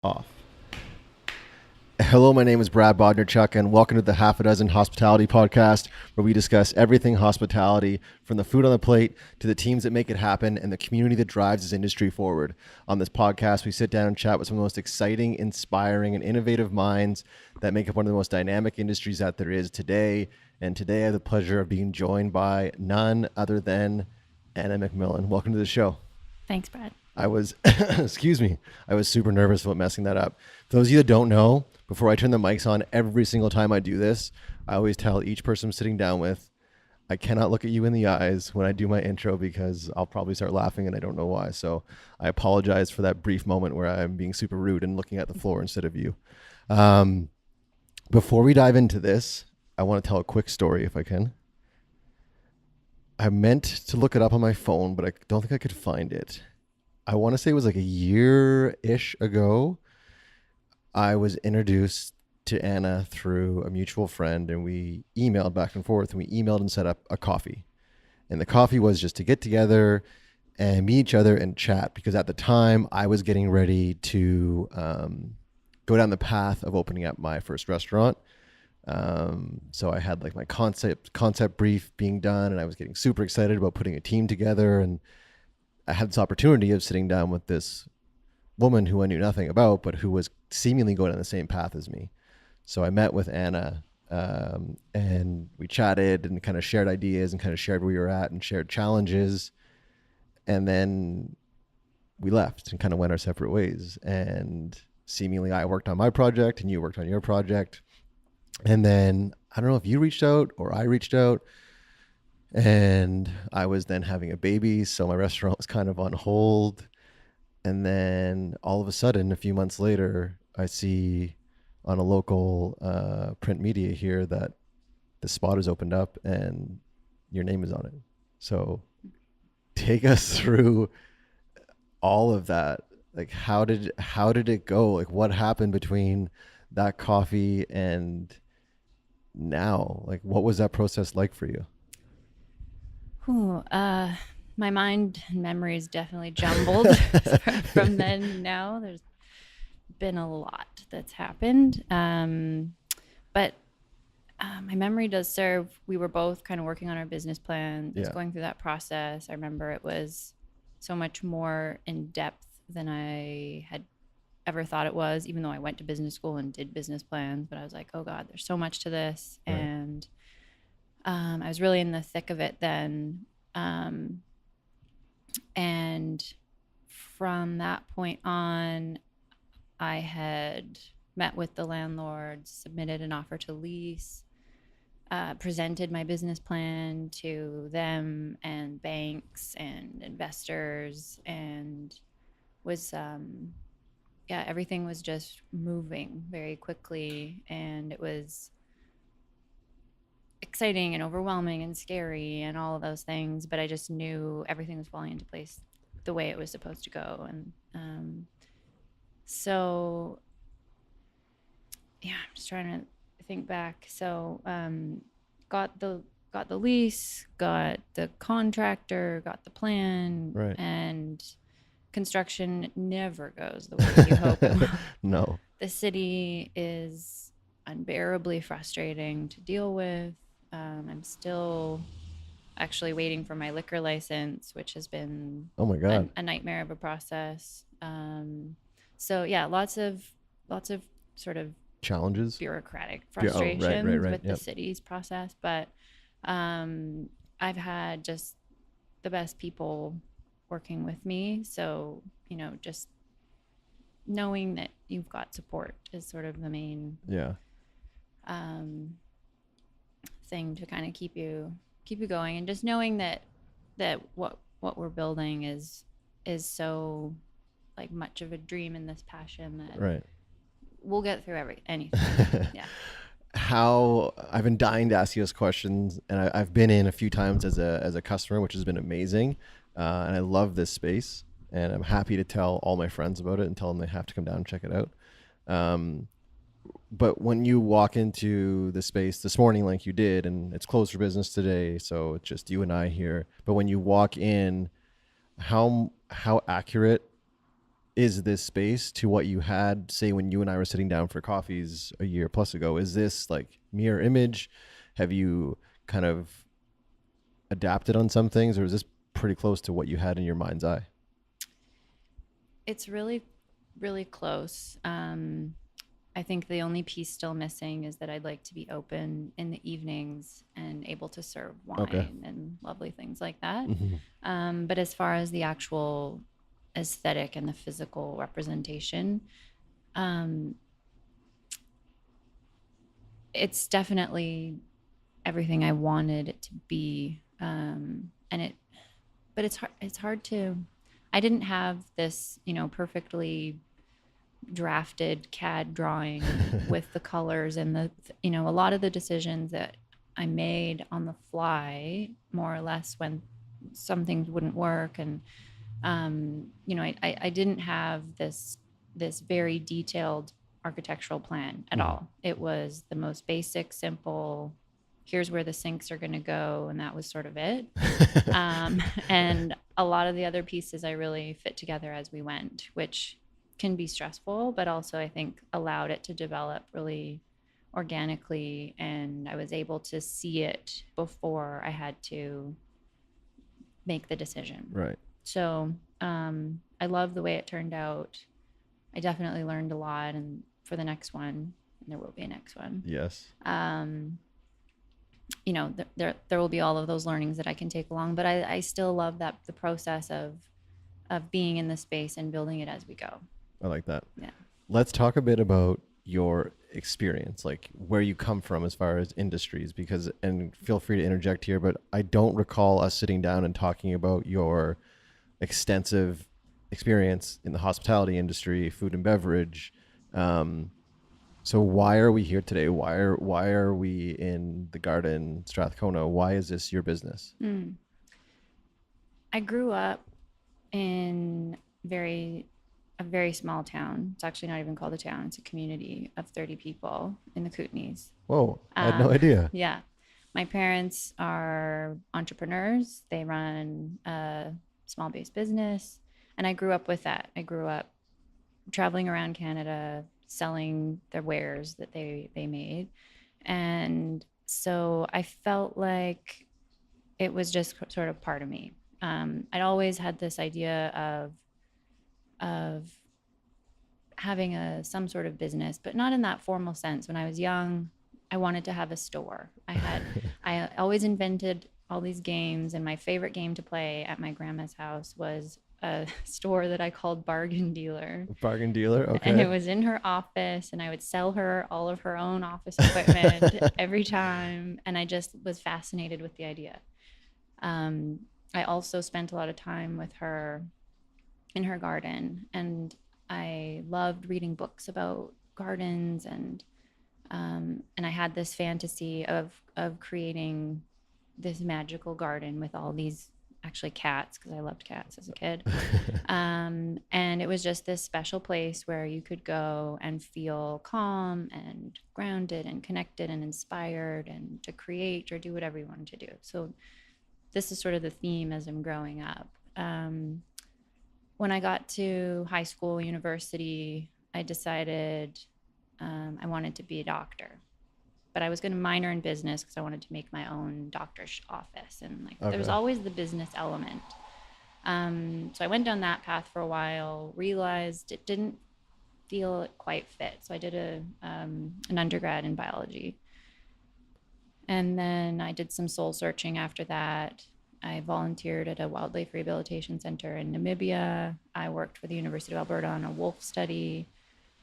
Off. Hello, my name is Brad Bodnerchuk, and welcome to the Half a Dozen Hospitality Podcast, where we discuss everything hospitality, from the food on the plate to the teams that make it happen and the community that drives this industry forward. On this podcast, we sit down and chat with some of the most exciting, inspiring, and innovative minds that make up one of the most dynamic industries that there is today. And today I have the pleasure of being joined by none other than Anna McMillan. Welcome to the show. Thanks, Brad. I was, excuse me, I was super nervous about messing that up. For those of you that don't know, before I turn the mics on, every single time I do this, I always tell each person I'm sitting down with, I cannot look at you in the eyes when I do my intro because I'll probably start laughing and I don't know why. So I apologize for that brief moment where I'm being super rude and looking at the floor instead of you. Before we dive into this, I want to tell a quick story if I can. I meant to look it up on my phone, but I don't think I could find it. I want to say it was like a year-ish ago. I was introduced to Anna through a mutual friend, and we emailed back and forth, and we emailed and set up a coffee. And the coffee was just to get together and meet each other and chat, because at the time I was getting ready to go down the path of opening up my first restaurant. So I had like my concept brief being done, and I was getting super excited about putting a team together, and I had this opportunity of sitting down with this woman who I knew nothing about, but who was seemingly going on the same path as me. So I met with Anna, and we chatted and kind of shared ideas and kind of shared where we were at and shared challenges. And then we left and kind of went our separate ways. And seemingly I worked on my project and you worked on your project. And then I don't know if you reached out or I reached out. And I was then having a baby, so my restaurant was kind of on hold. And then all of a sudden, a few months later, I see on a local print media here that the spot is opened up and your name is on it. So take us through all of that. Like, how did it go? Like, what happened between that coffee and now? Like, what was that process like for you? My mind and memory is definitely jumbled from then to now. There's been a lot that's happened. But my memory does serve. We were both kind of working on our business plan, just going through that process. I remember it was so much more in depth than I had ever thought it was, even though I went to business school and did business plans. But I was like, oh God, there's so much to this. Right. And I was really in the thick of it then. And from that point on, I had met with the landlord, submitted an offer to lease, presented my business plan to them and banks and investors, and was, everything was just moving very quickly, and it was exciting and overwhelming and scary and all of those things, but I just knew everything was falling into place the way it was supposed to go. And so I'm just trying to think back. So got the lease, got the contractor, got the plan, right. And construction never goes the way you hope it will. No. The city is unbearably frustrating to deal with. I'm still actually waiting for my liquor license, which has been a nightmare of a process. So yeah, lots of sort of challenges, bureaucratic frustrations right. with the city's process. But I've had just the best people working with me. So, just knowing that you've got support is sort of the main thing to kind of keep you going, and just knowing that what we're building is so like much of a dream and this passion that we'll get through anything. Yeah. How I've been dying to ask you those questions, and I've been in a few times as a customer, which has been amazing, and I love this space, and I'm happy to tell all my friends about it and tell them they have to come down and check it out. But when you walk into the space this morning, like you did, and it's closed for business today, so it's just you and I here. But when you walk in, how accurate is this space to what you had, say, when you and I were sitting down for coffees a year plus ago? Is this like mirror image? Have you kind of adapted on some things, or is this pretty close to what you had in your mind's eye? It's really, really close. I think the only piece still missing is that I'd like to be open in the evenings and able to serve Okay. wine and lovely things like that. Hmm. But as far as the actual aesthetic and the physical representation, um, it's definitely everything I wanted it to be. But it's hard to, I didn't have this, perfectly drafted CAD drawing with the colors and a lot of the decisions that I made on the fly, more or less, when some things wouldn't work. And, I didn't have this very detailed architectural plan at Hmm. all. It was the most basic, simple, here's where the sinks are going to go. And that was sort of it. And a lot of the other pieces I really fit together as we went, which can be stressful, but also I think allowed it to develop really organically. And I was able to see it before I had to make the decision. Right. So I love the way it turned out. I definitely learned a lot, and for the next one, and there will be a next one. Yes. There will be all of those learnings that I can take along, but I still love the process of being in the space and building it as we go. I like that. Yeah. Let's talk a bit about your experience, like where you come from as far as industries, because, and feel free to interject here, but I don't recall us sitting down and talking about your extensive experience in the hospitality industry, food and beverage. So why are we here today? Why are we in the Garden Strathcona? Why is this your business? I grew up in a very small town. It's actually not even called a town. It's a community of 30 people in the Kootenays. Whoa, I had no idea. Yeah. My parents are entrepreneurs. They run a small base business. And I grew up with that. I grew up traveling around Canada, selling their wares that they made. And so I felt like it was just sort of part of me. I'd always had this idea of having some sort of business, but not in that formal sense. When I was young, I wanted to have a store. I always invented all these games, and my favorite game to play at my grandma's house was a store that I called Bargain Dealer. Bargain dealer. Okay. And it was in her office, and I would sell her all of her own office equipment every time. And I just was fascinated with the idea. I also spent a lot of time with her in her garden, and I loved reading books about gardens, and I had this fantasy of creating this magical garden with all these, actually, cats, because I loved cats as a kid. And it was just this special place where you could go and feel calm and grounded and connected and inspired, and to create or do whatever you wanted to do. So this is sort of the theme as I'm growing up. When I got to high school, university, I decided I wanted to be a doctor. But I was going to minor in business because I wanted to make my own doctor's office. And there was always the business element. So I went down that path for a while, realized it didn't feel it quite fit. So I did an undergrad in biology. And then I did some soul searching after that. I volunteered at a wildlife rehabilitation center in Namibia. I worked for the University of Alberta on a wolf study.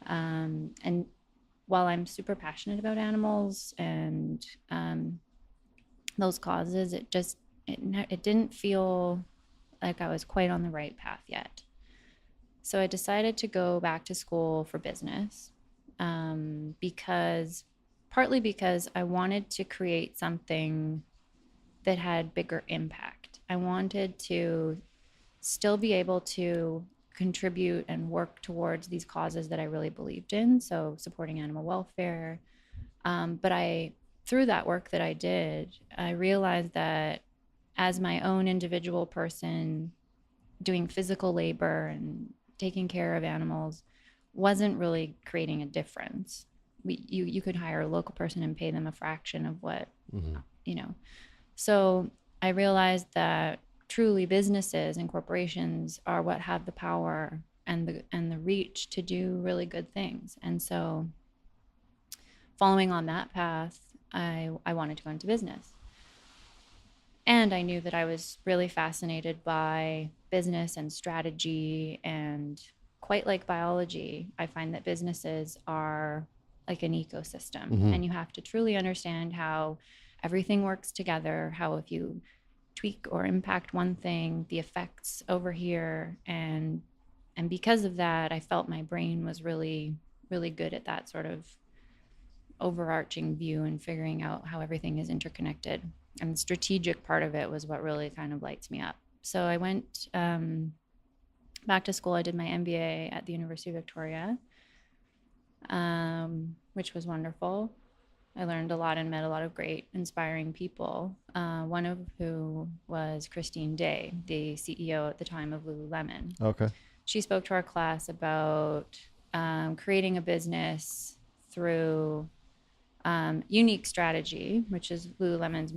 And while I'm super passionate about animals and those causes, it didn't feel like I was quite on the right path yet. So I decided to go back to school for business, partly because I wanted to create something that had bigger impact. I wanted to still be able to contribute and work towards these causes that I really believed in, so supporting animal welfare. But through that work that I did, I realized that as my own individual person doing physical labor and taking care of animals wasn't really creating a difference. You could hire a local person and pay them a fraction of what, you know. So I realized that truly businesses and corporations are what have the power and the reach to do really good things. And so following on that path, I wanted to go into business. And I knew that I was really fascinated by business and strategy, and quite like biology, I find that businesses are like an ecosystem, and you have to truly understand how everything works together, how if you tweak or impact one thing, the effects over here. And because of that, I felt my brain was really, really good at that sort of overarching view and figuring out how everything is interconnected. And the strategic part of it was what really kind of lights me up. So I went back to school. I did my MBA at the University of Victoria, which was wonderful. I learned a lot and met a lot of great, inspiring people. One of who was Christine Day, the CEO at the time of Lululemon. Okay. She spoke to our class about creating a business through unique strategy, which is Lululemon's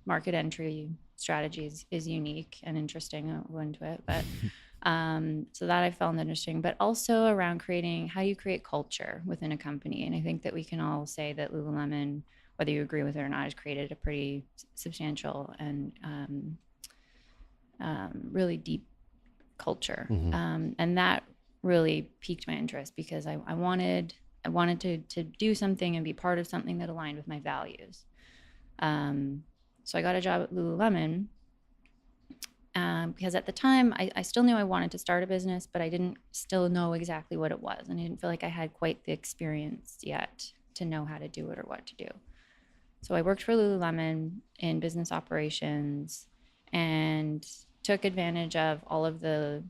market entry strategies is unique and interesting. I won't go into it, but so that I found interesting, but also around creating how you create culture within a company. And I think that we can all say that Lululemon, whether you agree with it or not, has created a pretty substantial and really deep culture. And that really piqued my interest because I wanted to do something and be part of something that aligned with my values. So I got a job at Lululemon because at the time I still knew I wanted to start a business, but I didn't still know exactly what it was. And I didn't feel like I had quite the experience yet to know how to do it or what to do. So I worked for Lululemon in business operations and took advantage of all of the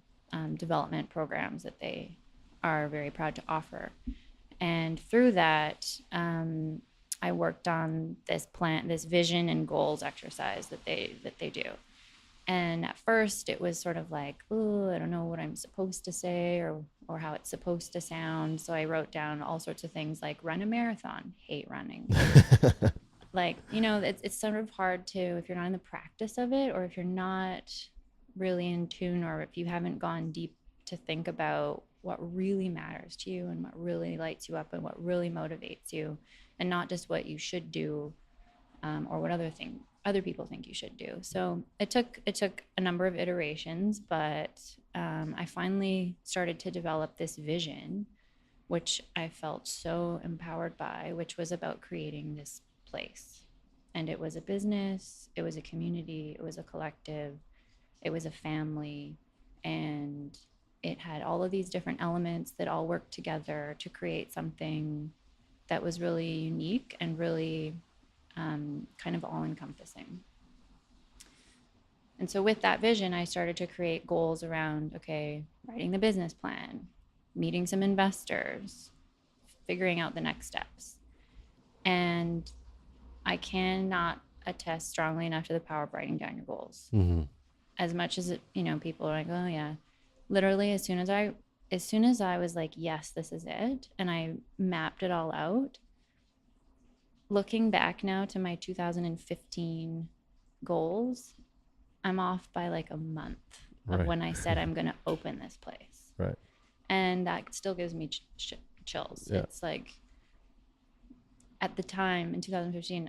development programs that they are very proud to offer. And through that, I worked on this vision and goals exercise that they do. And at first it was sort of like, oh, I don't know what I'm supposed to say or how it's supposed to sound. So I wrote down all sorts of things like run a marathon, hate running. Like, it's sort of hard to, if you're not in the practice of it, or if you're not really in tune, or if you haven't gone deep to think about what really matters to you and what really lights you up and what really motivates you, and not just what you should do or what other people think you should do. So it took a number of iterations, but I finally started to develop this vision, which I felt so empowered by, which was about creating this place. And it was a business, it was a community, it was a collective, it was a family, and it had all of these different elements that all worked together to create something that was really unique and really kind of all-encompassing. And so with that vision, I started to create goals around, okay, writing the business plan, meeting some investors, figuring out the next steps. And I cannot attest strongly enough to the power of writing down your goals. As much as people are like, oh yeah, literally as soon as I was like, yes, this is it, and I mapped it all out, looking back now to my 2015 goals, I'm off by like a month of when I said I'm going to open this place. Right. And that still gives me chills. Yeah. It's like at the time in 2015,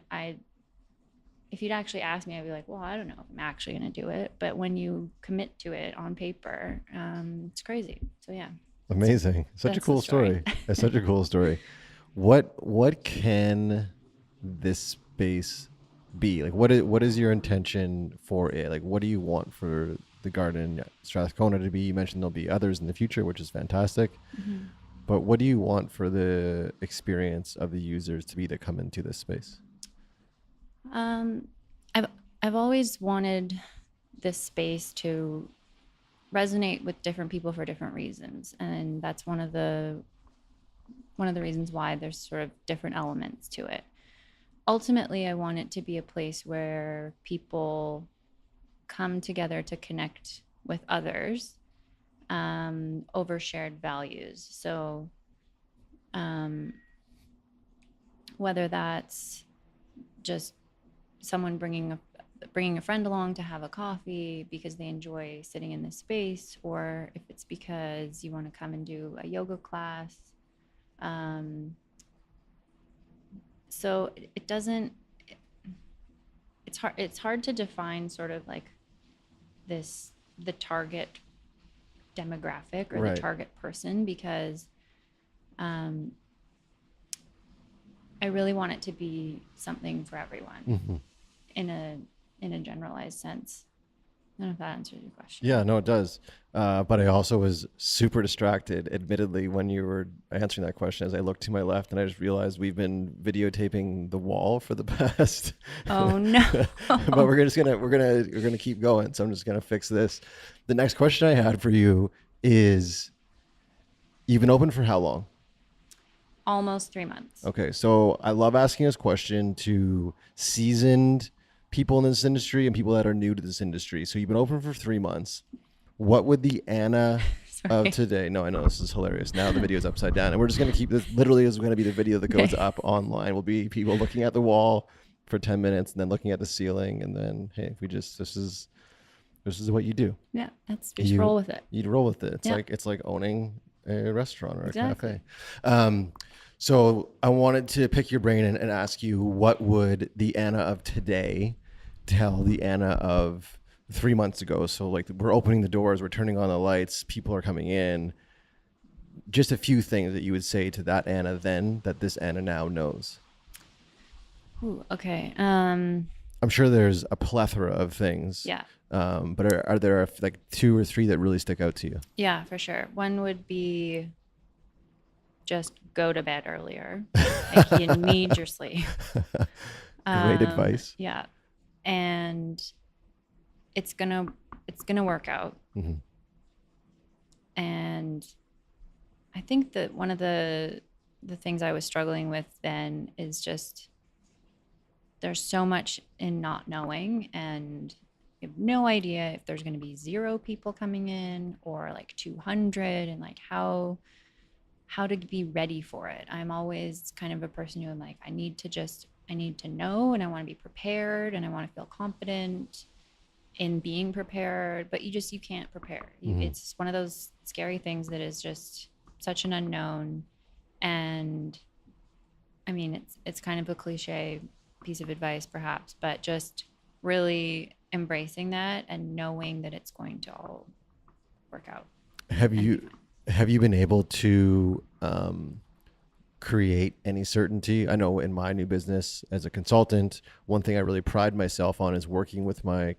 if you'd actually asked me, I'd be like, well, I don't know if I'm actually going to do it. But when you commit to it on paper, it's crazy. So yeah. Amazing. Such a cool story. It's such a cool story. What can this space be? Like, what is your intention for it? Like, what do you want for the Garden Strathcona to be? You mentioned there'll be others in the future, which is fantastic. But what do you want for the experience of the users to be that come into this space? I've always wanted this space to resonate with different people for different reasons, and that's one of the reasons why there's sort of different elements to it. Ultimately, I want it to be a place where people come together to connect with others over shared values. So whether that's just someone bringing a friend along to have a coffee because they enjoy sitting in this space, or if it's because you want to come and do a yoga class. So it doesn't, it's hard to define sort of like the target demographic or Right. the target person, because I really want it to be something for everyone in a generalized sense. I don't know if that answers your question. Yeah, no, it does. But I also was super distracted, admittedly, when you were answering that question, as I looked to my left and I just realized we've been videotaping the wall for the past. Oh no. But we're gonna keep going. So I'm just gonna fix this. The next question I had for you is, you've been open for how long? Almost 3 months. Okay, so I love asking this question to seasoned people in this industry and people that are new to this industry. So you've been open for 3 months. What would the Anna of today? No, I know this is hilarious. Now the video is upside down, and we're just going to keep this. Literally, is going to be the video that goes up online. Will be people looking at the wall for 10 minutes, and then looking at the ceiling, and then hey, this is what you do. Yeah, just roll with it. You'd roll with it. It's like owning a restaurant or a cafe. So I wanted to pick your brain and ask you, what would the Anna of today tell the Anna of 3 months ago? So like, we're opening the doors, we're turning on the lights, people are coming in. Just a few things that you would say to that Anna then that this Anna now knows. Ooh, okay. I'm sure there's a plethora of things. Yeah. But are there like 2 or 3 that really stick out to you? Yeah, for sure. One would be just go to bed earlier. Like, you need your sleep. Great advice. Yeah. And it's gonna work out. Mm-hmm. And I think that one of the things I was struggling with then is just, there's so much in not knowing, and you have no idea if there's going to be 0 people coming in or like 200, and like how to be ready for it. I'm always kind of a person who I'm like, I need to know, and I want to be prepared, and I want to feel confident in being prepared, but you can't prepare. It's one of those scary things that is just such an unknown. And I mean, it's kind of a cliche piece of advice perhaps, but just really embracing that and knowing that it's going to all work out. Have you been able to create any certainty? I know in my new business as a consultant, one thing I really pride myself on is working with my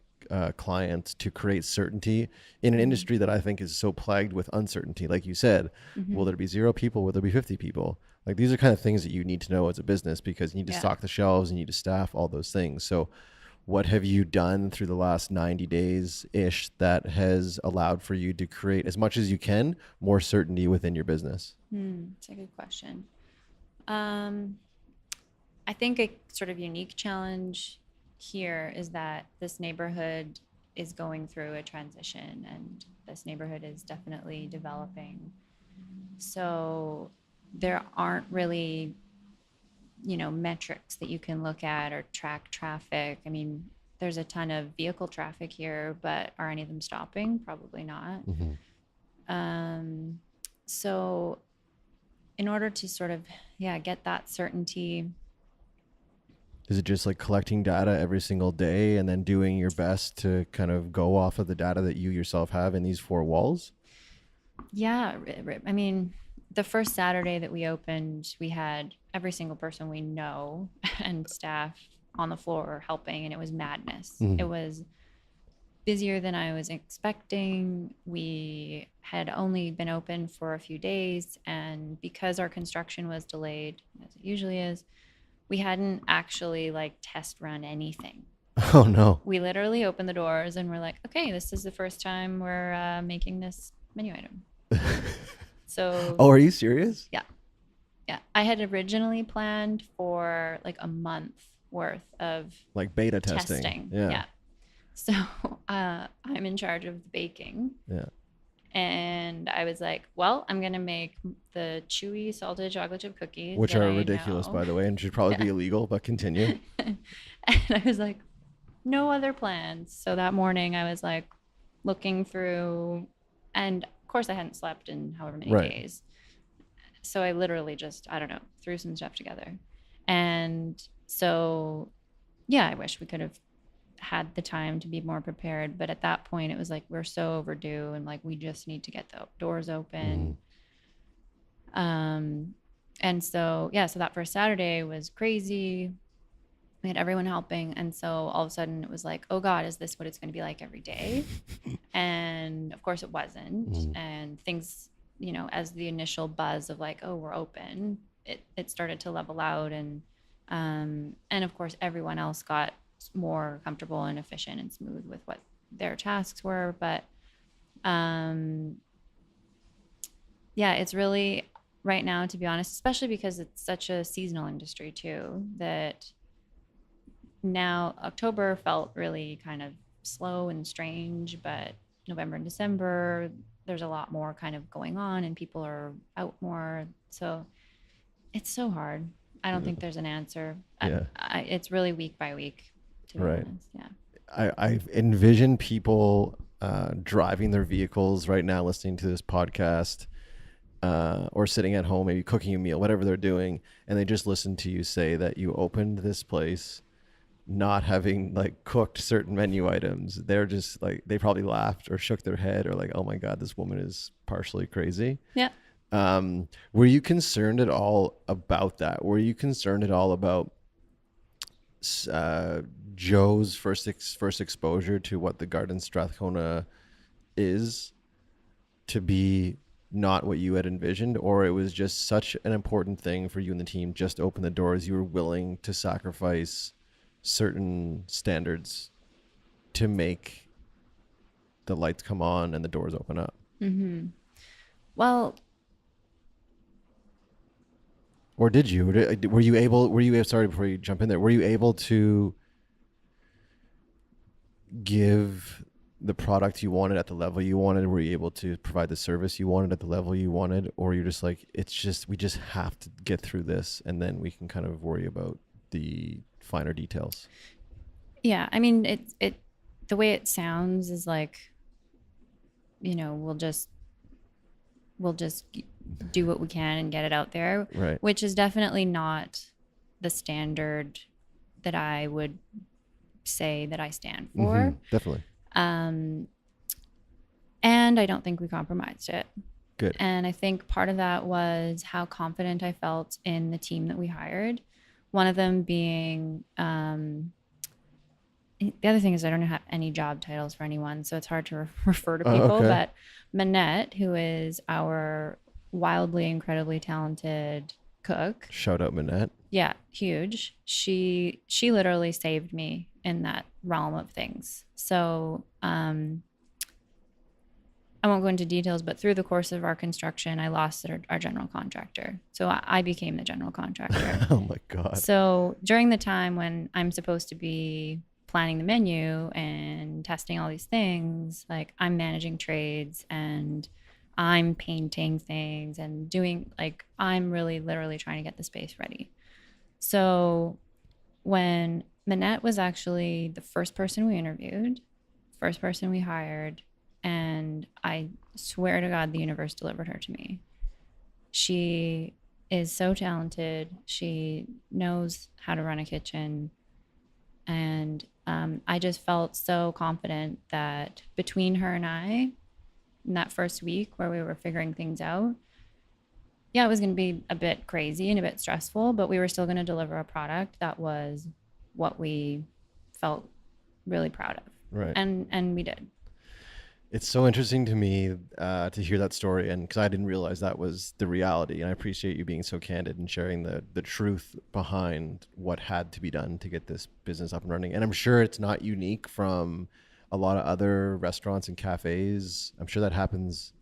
clients to create certainty in an industry that I think is so plagued with uncertainty. Like you said, will there be 0 people? Will there be 50 people? Like, these are kind of things that you need to know as a business, because you need to stock the shelves, you need to staff, all those things. So what have you done through the last 90 days ish that has allowed for you to create, as much as you can, more certainty within your business? It's a good question. I think a sort of unique challenge here is that this neighborhood is going through a transition, and this neighborhood is definitely developing. So there aren't really, metrics that you can look at or track traffic. I mean, there's a ton of vehicle traffic here, but are any of them stopping? Probably not. So in order to sort of, get that certainty. Is it just like collecting data every single day and then doing your best to kind of go off of the data that you yourself have in these 4 walls? Yeah. I mean, the first Saturday that we opened, we had every single person we know and staff on the floor helping, and it was madness. It was busier than I was expecting. We had only been open for a few days, and because our construction was delayed, as it usually is, we hadn't actually like test run anything. Oh no. We literally opened the doors and we're like, okay, this is the first time we're making this menu item. So Oh, are you serious? Yeah. I had originally planned for like a month worth of like beta testing. Yeah. So I'm in charge of the baking. Yeah. And I was like, well, I'm going to make the chewy salted chocolate chip cookies. Which that are I ridiculous, know. by the way, and should probably be illegal, but continue. And I was like, no other plans. So that morning I was like looking through, and of course I hadn't slept in however many Right. days. So I literally just, I don't know, threw some stuff together. And so, yeah, I wish we could have had the time to be more prepared. But at that point, it was like, we're so overdue and like, we just need to get the doors open. And so, yeah, so that first Saturday was crazy. We had everyone helping. And so all of a sudden it was like, oh God, is this what it's going to be like every day? And of course it wasn't. And things, you know, as the initial buzz of like, oh, we're open, it started to level out. And of course everyone else got more comfortable and efficient and smooth with what their tasks were. But yeah, it's really right now, to be honest, especially because it's such a seasonal industry too, that now October felt really kind of slow and strange, but November and December, there's a lot more kind of going on and people are out more. So it's so hard. I don't think there's an answer. Yeah. It's really week by week, to be Right. honest. Yeah. I envision people driving their vehicles right now, listening to this podcast, or sitting at home, maybe cooking a meal, whatever they're doing, and they just listen to you say that you opened this place not having like cooked certain menu items. They're just like, they probably laughed or shook their head or like, oh my God, this woman is partially crazy. Yeah. Were you concerned at all about that? Were you concerned at all about Joe's first exposure to what the Garden Strathcona is to be not what you had envisioned, or it was just such an important thing for you and the team just to open the doors, you were willing to sacrifice certain standards to make the lights come on and the doors open up? Well, Or did you? Sorry, before you jump in there, were you able to give the product you wanted at the level you wanted? Were you able to provide the service you wanted at the level you wanted? Or you're just like, we just have to get through this and then we can kind of worry about the finer details? yeah, I mean, the way it sounds is like, you know, we'll just do what we can and get it out there, Right. which is definitely not the standard that I would say that I stand for. Definitely. And I don't think we compromised it. Good. And I think part of that was how confident I felt in the team that we hired. One of them being, the other thing is I don't have any job titles for anyone, so it's hard to refer to people. okay. But Manette, who is our wildly, incredibly talented cook, Shout out Manette. yeah, huge. She literally saved me in that realm of things. So I won't go into details, but through the course of our construction, I lost our general contractor. So I became the general contractor. Oh my God. So during the time when I'm supposed to be planning the menu and testing all these things, like I'm managing trades and I'm painting things and doing, like, I'm really literally trying to get the space ready. So when Manette was actually the first person we interviewed, first person we hired, and I swear to God, the universe delivered her to me. She is so talented. She knows how to run a kitchen. And I just felt so confident that between her and I, in that first week where we were figuring things out, yeah, it was going to be a bit crazy and a bit stressful, but we were still going to deliver a product that was what we felt really proud of. Right. And we did. It's so interesting to me to hear that story, and because I didn't realize that was the reality. And I appreciate you being so candid and sharing the truth behind what had to be done to get this business up and running. And I'm sure it's not unique from a lot of other restaurants and cafes. I'm sure that happens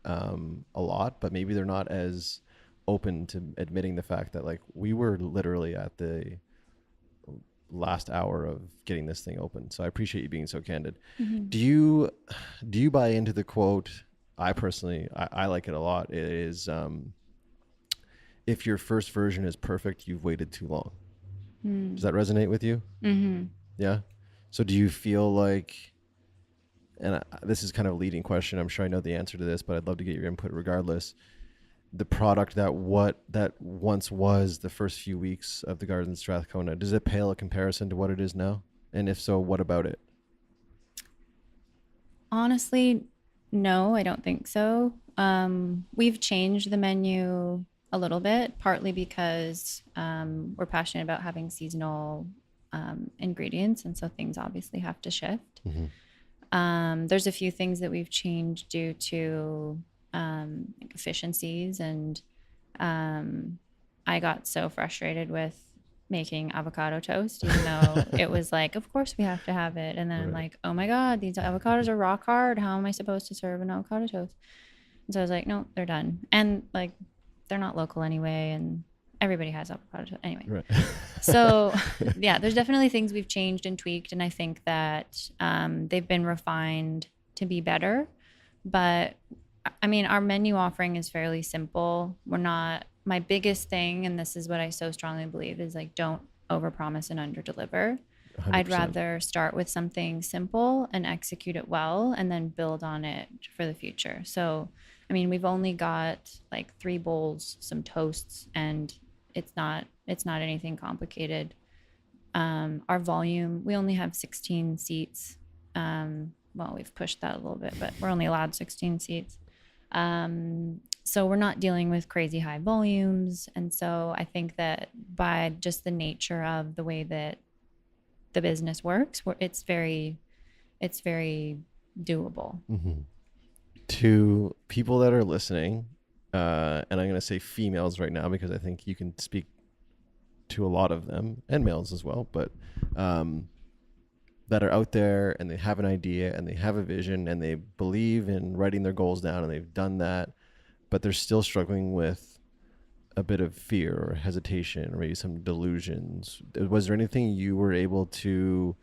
a lot, but maybe they're not as open to admitting the fact that, like, we were literally at the last hour of getting this thing open. So I appreciate you being so candid. Mm-hmm. Do you buy into the quote, I personally, I like it a lot. It is, if your first version is perfect, you've waited too long. Does that resonate with you? Mm-hmm. Yeah. So do you feel like, and this is kind of a leading question, I'm sure I know the answer to this, but I'd love to get your input regardless. The product that once was the first few weeks of the Garden Strathcona, does it pale a comparison to what it is now? And if so, what about it? Honestly, no, I don't think so. We've changed the menu a little bit, partly because we're passionate about having seasonal ingredients, and so things obviously have to shift. There's a few things that we've changed due to like efficiencies, and I got so frustrated with making avocado toast, even though it was like, of course we have to have it. And then I'm Right. like, oh my God, these avocados are rock hard. How am I supposed to serve an avocado toast? And so I was like, no, they're done. And like, they're not local anyway. And everybody has avocado toast anyway. Right. So yeah, there's definitely things we've changed and tweaked. And I think that they've been refined to be better. But I mean, our menu offering is fairly simple. We're not, my biggest thing, and this is what I so strongly believe, is like, don't overpromise and underdeliver. I'd 100%. rather start with something simple and execute it well and then build on it for the future. So, I mean, we've only got like 3 bowls, some toasts, and it's not anything complicated. Our volume, we only have 16 seats. Well, we've pushed that a little bit, but we're only allowed 16 seats. So we're not dealing with crazy high volumes. And so I think that by just the nature of the way that the business works, it's very doable. To people that are listening, and I'm going to say females right now because I think you can speak to a lot of them, and males as well, but that are out there and they have an idea and they have a vision and they believe in writing their goals down and they've done that, but they're still struggling with a bit of fear or hesitation or maybe some delusions. Was there anything you were able to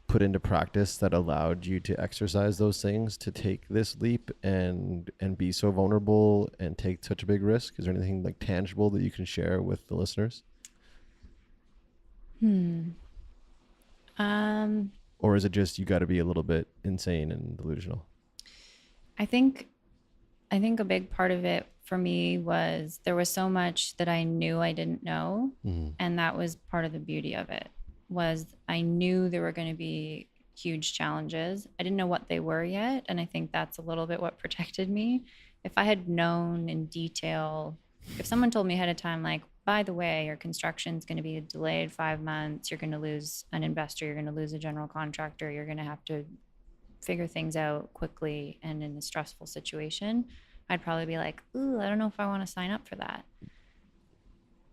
put into practice that allowed you to exercise those things, to take this leap and be so vulnerable and take such a big risk? Is there anything like tangible that you can share with the listeners? Or is it just you got to be a little bit insane and delusional? I think a big part of it for me was there was so much that I knew I didn't know. And that was part of the beauty of it, was I knew there were going to be huge challenges. I didn't know what they were yet. And I think that's a little bit what protected me. If I had known in detail, if someone told me ahead of time, like, by the way, your construction's going to be delayed 5 months, you're going to lose an investor, you're going to lose a general contractor, you're going to have to figure things out quickly and in a stressful situation, I'd probably be like, ooh, I don't know if I want to sign up for that.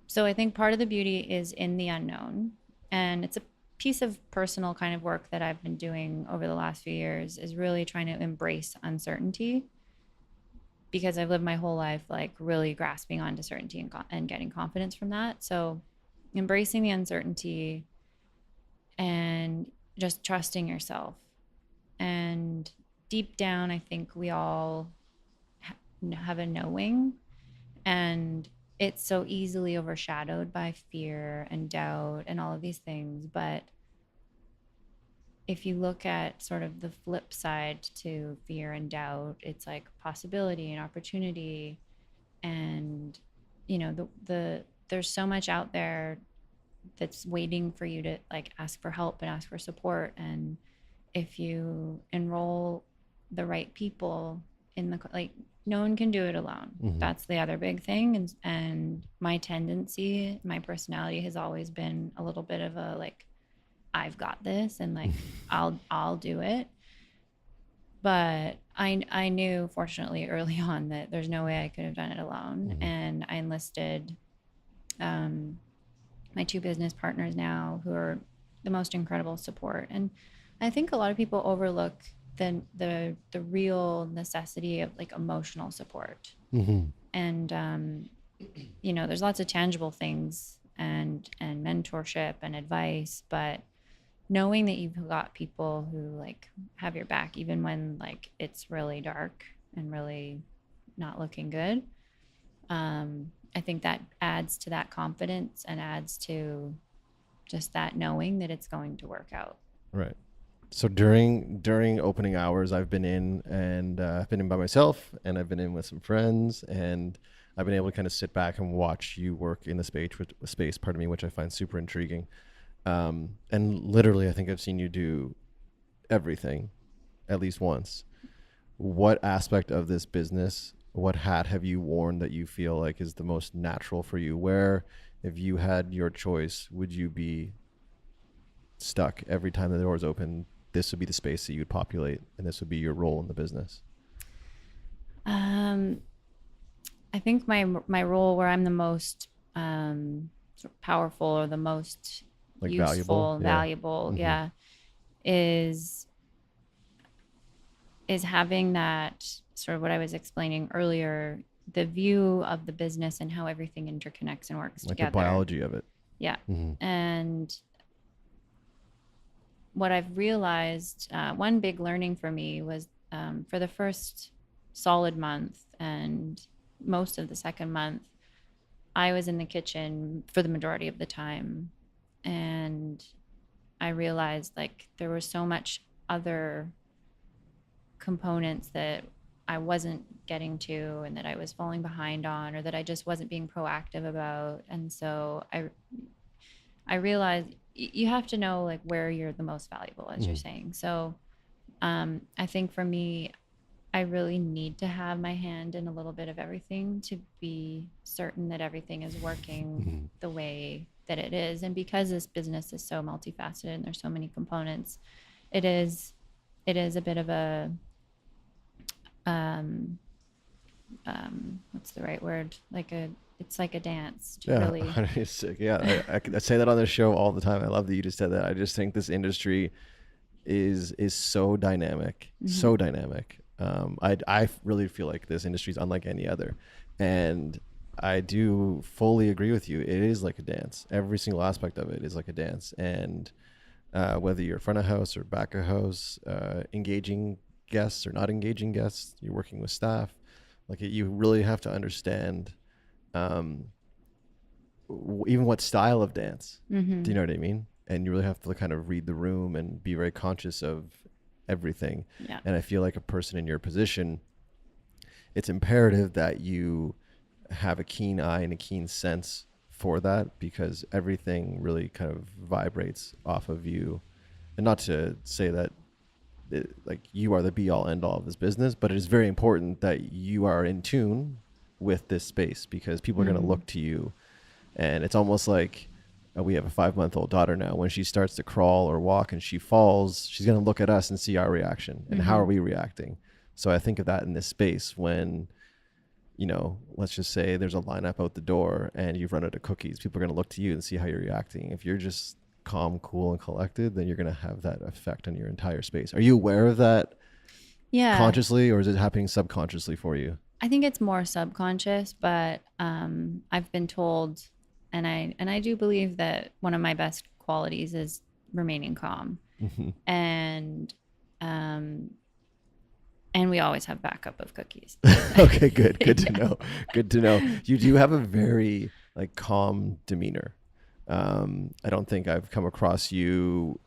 So I think part of the beauty is in the unknown. And it's a piece of personal kind of work that I've been doing over the last few years, is really trying to embrace uncertainty, because I've lived my whole life like really grasping onto certainty and getting confidence from that. So embracing the uncertainty and just trusting yourself. And deep down, I think we all have a knowing, and it's so easily overshadowed by fear and doubt and all of these things. But if you look at sort of the flip side to fear and doubt, it's like possibility and opportunity. And, you know, there's so much out there that's waiting for you to like ask for help and ask for support. And if you enroll the right people in the, like, no one can do it alone. That's the other big thing. And my tendency, my personality has always been a little bit of a like, I've got this, and like I'll do it. But I knew, fortunately, early on that there's no way I could have done it alone. And I enlisted my 2 business partners now, who are the most incredible support. And I think a lot of people overlook the real necessity of like emotional support. And you know, there's lots of tangible things and mentorship and advice, but knowing that you've got people who like have your back even when like it's really dark, and really not looking good. I think that adds to that confidence and adds to just that knowing that it's going to work out. Right. So during opening hours, I've been in, and I've been in by myself, and I've been in with some friends, and I've been able to kind of sit back and watch you work in the space, pardon me, which I find super intriguing. And literally, I think I've seen you do everything at least once. What aspect of this business, what hat have you worn that you feel like is the most natural for you? Where, if you had your choice, would you be stuck every time the doors open? This would be the space that you would populate, and this would be your role in the business. I think my role where I'm the most sort of powerful or the most Like useful, valuable, yeah, is having that sort of what I was explaining earlier, the view of the business and how everything interconnects and works like together. the biology of it. Yeah. And what I've realized, one big learning for me was for the first solid month and most of the second month, I was in the kitchen for the majority of the time. And I realized like there was so much other components that I wasn't getting to and that I was falling behind on, or that I just wasn't being proactive about. And so I realized you have to know like where you're the most valuable, as you're saying. So I think for me, I really need to have my hand in a little bit of everything to be certain that everything is working the way that it is. And because this business is so multifaceted and there's so many components, it is a bit of a what's the right word? It's like a dance to really. Yeah, I say that on this show all the time. I love that you just said that. I just think this industry is so dynamic, so dynamic. I really feel like this industry is unlike any other, and I do fully agree with you. It is like a dance. Every single aspect of it is like a dance, and whether you're front of house or back of house, engaging guests or not engaging guests, you're working with staff. Like you really have to understand even what style of dance. Do you know what I mean? And you really have to kind of read the room and be very conscious of everything. Yeah. And I feel like a person in your position, it's imperative that you have a keen eye and a keen sense for that, because everything really kind of vibrates off of you. And not to say that like you are the be all end all of this business, but it is very important that you are in tune with this space, because people are going to look to you. And it's almost like we have a 5-month-old daughter now. When she starts to crawl or walk and she falls, she's going to look at us and see our reaction and how are we reacting. So I think of that in this space when, you know, let's just say there's a lineup out the door and you've run out of cookies. People are going to look to you and see how you're reacting. If you're just calm, cool, and collected, then you're going to have that effect on your entire space. Are you aware of that consciously, or is it happening subconsciously for you? I think it's more subconscious, but I've been told, and I do believe that one of my best qualities is remaining calm. And we always have backup of cookies. Okay, good to know. Good to know. You do have a very like calm demeanor. I don't think I've come across you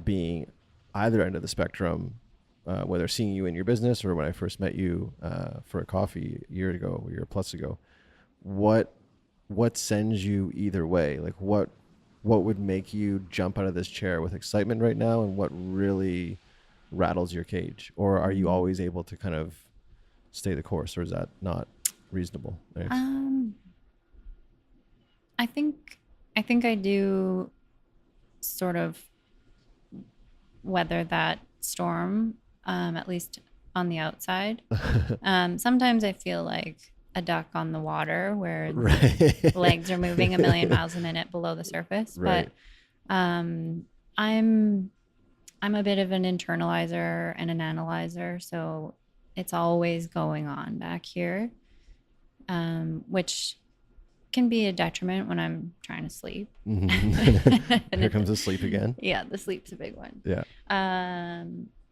being either end of the spectrum, whether seeing you in your business or when I first met you for a coffee a year plus ago. What sends you either way? Like what would make you jump out of this chair with excitement right now, and what really rattles your cage? Or are you always able to kind of stay the course, or is that not reasonable? Right? I think I do sort of weather that storm, at least on the outside. Sometimes I feel like a duck on the water where the legs are moving a million miles a minute below the surface. Right. But I'm a bit of an internalizer and an analyzer, so it's always going on back here, which can be a detriment when I'm trying to sleep. Here comes the sleep again. Yeah, the sleep's a big one. Yeah.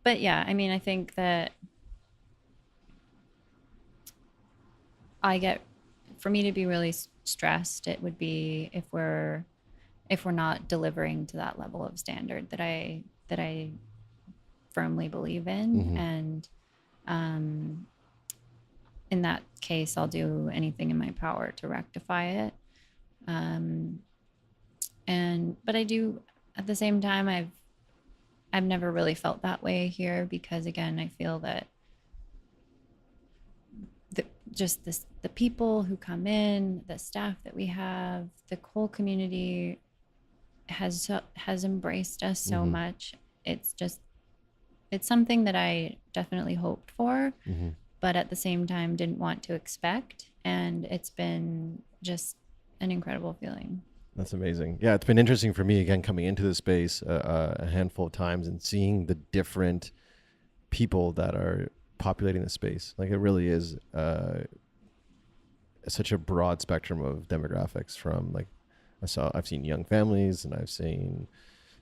But yeah, I mean, I think that For me to be really stressed, it would be if we're not delivering to that level of standard that I firmly believe in. And in that case, I'll do anything in my power to rectify it. But I do, at the same time, I've never really felt that way here, because again, I feel that the people who come in, the staff that we have, the whole community has embraced us so much. It's something that I definitely hoped for, but at the same time didn't want to expect. And it's been just an incredible feeling. That's amazing. Yeah, it's been interesting for me, again, coming into the space a handful of times and seeing the different people that are populating the space. Like, it really is such a broad spectrum of demographics. From like, I've seen young families, and I've seen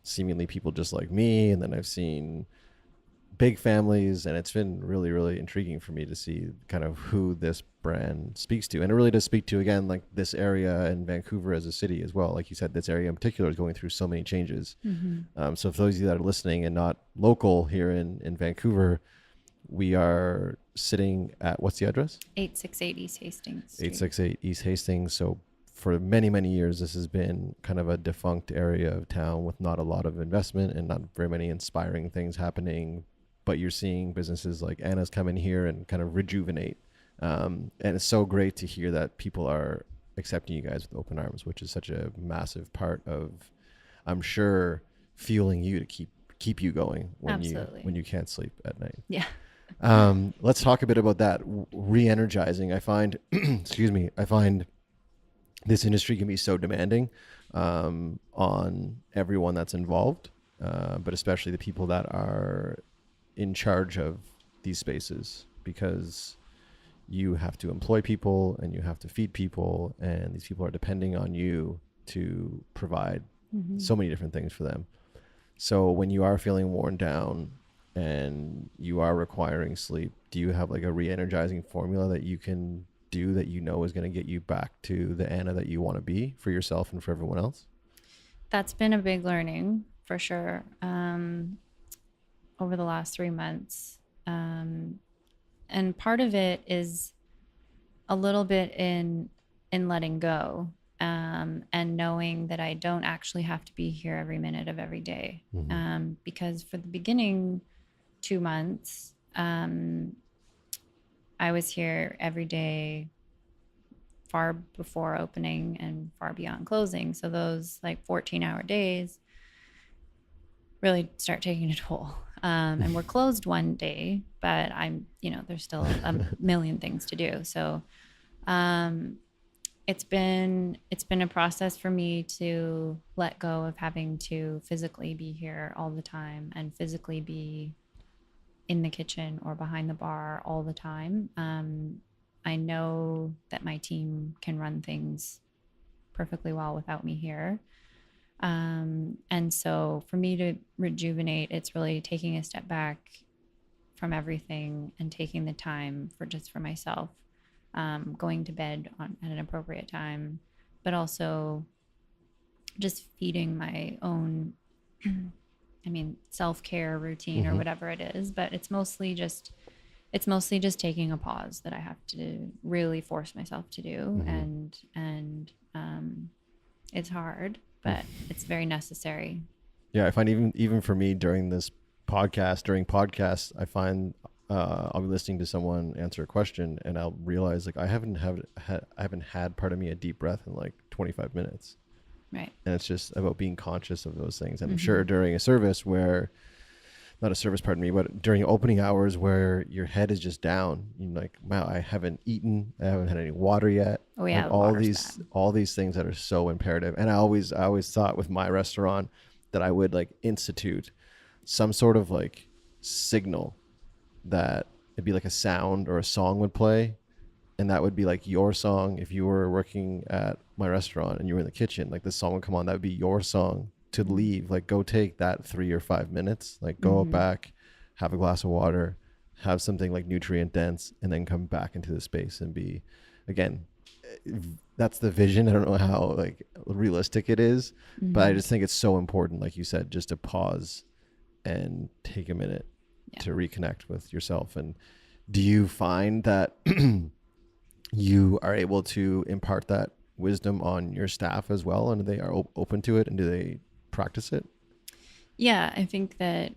seemingly people just like me, and then I've seen big families, and it's been really, really intriguing for me to see kind of who this brand speaks to. And it really does speak to, again, like this area in Vancouver as a city as well. Like you said, this area in particular is going through so many changes. So for those of you that are listening and not local here in Vancouver, we are sitting at, what's the address? 868 East Hastings Street. 868 East Hastings. So for many, many years, this has been kind of a defunct area of town with not a lot of investment and not very many inspiring things happening. But you're seeing businesses like Anna's come in here and kind of rejuvenate. And it's so great to hear that people are accepting you guys with open arms, which is such a massive part of, I'm sure, fueling you to keep you going when you can't sleep at night. Yeah. Let's talk a bit about that. Re-energizing. I find, I find this industry can be so demanding on everyone that's involved, but especially the people that are in charge of these spaces, because you have to employ people and you have to feed people, and these people are depending on you to provide so many different things for them. So when you are feeling worn down and you are requiring sleep, do you have like a re-energizing formula that you can do that you know is going to get you back to the Anna that you want to be for yourself and for everyone else? That's been a big learning for sure. Over the last 3 months. And part of it is a little bit in letting go, and knowing that I don't actually have to be here every minute of every day. Because for the beginning 2 months, I was here every day far before opening and far beyond closing. So those like 14-hour days really start taking a toll. And we're closed one day, but there's still a million things to do. So, it's been a process for me to let go of having to physically be here all the time and physically be in the kitchen or behind the bar all the time. I know that my team can run things perfectly well without me here. And so for me to rejuvenate, it's really taking a step back from everything and taking the time for myself, going to bed at an appropriate time, but also just feeding my own, self-care routine or whatever it is. But it's mostly just taking a pause that I have to really force myself to do. And it's hard, but it's very necessary. Yeah, I find even for me during podcasts, I find I'll be listening to someone answer a question, and I'll realize like I haven't had part of me a deep breath in like 25 minutes. Right. And it's just about being conscious of those things. And I'm sure during a service but during opening hours where your head is just down, you're like, wow, I haven't eaten, I haven't had any water yet. Oh yeah, like all these things that are so imperative. And I always thought with my restaurant that I would like institute some sort of like signal that it'd be like a sound or a song would play, and that would be like your song. If you were working at my restaurant and you were in the kitchen, like this song would come on, that would be your song to leave. Like go take that 3 or 5 minutes, like go back, have a glass of water, have something like nutrient dense, and then come back into the space and be again, that's the vision. I don't know how like realistic it is, but I just think it's so important, like you said, just to pause and take a minute to reconnect with yourself. And do you find that you are able to impart that wisdom on your staff as well, and they are open to it, and do they practice it? Yeah, I think that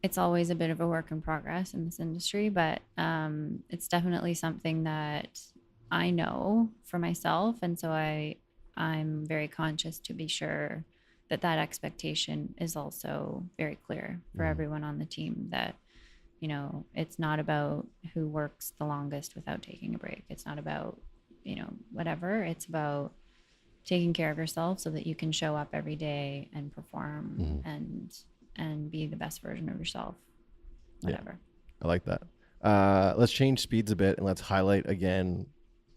it's always a bit of a work in progress in this industry, but it's definitely something that I know for myself, and so I'm very conscious to be sure that that expectation is also very clear for everyone on the team. That it's not about who works the longest without taking a break. It's not about whatever. It's about taking care of yourself so that you can show up every day and perform and be the best version of yourself, whatever. I like that. Let's change speeds a bit and let's highlight again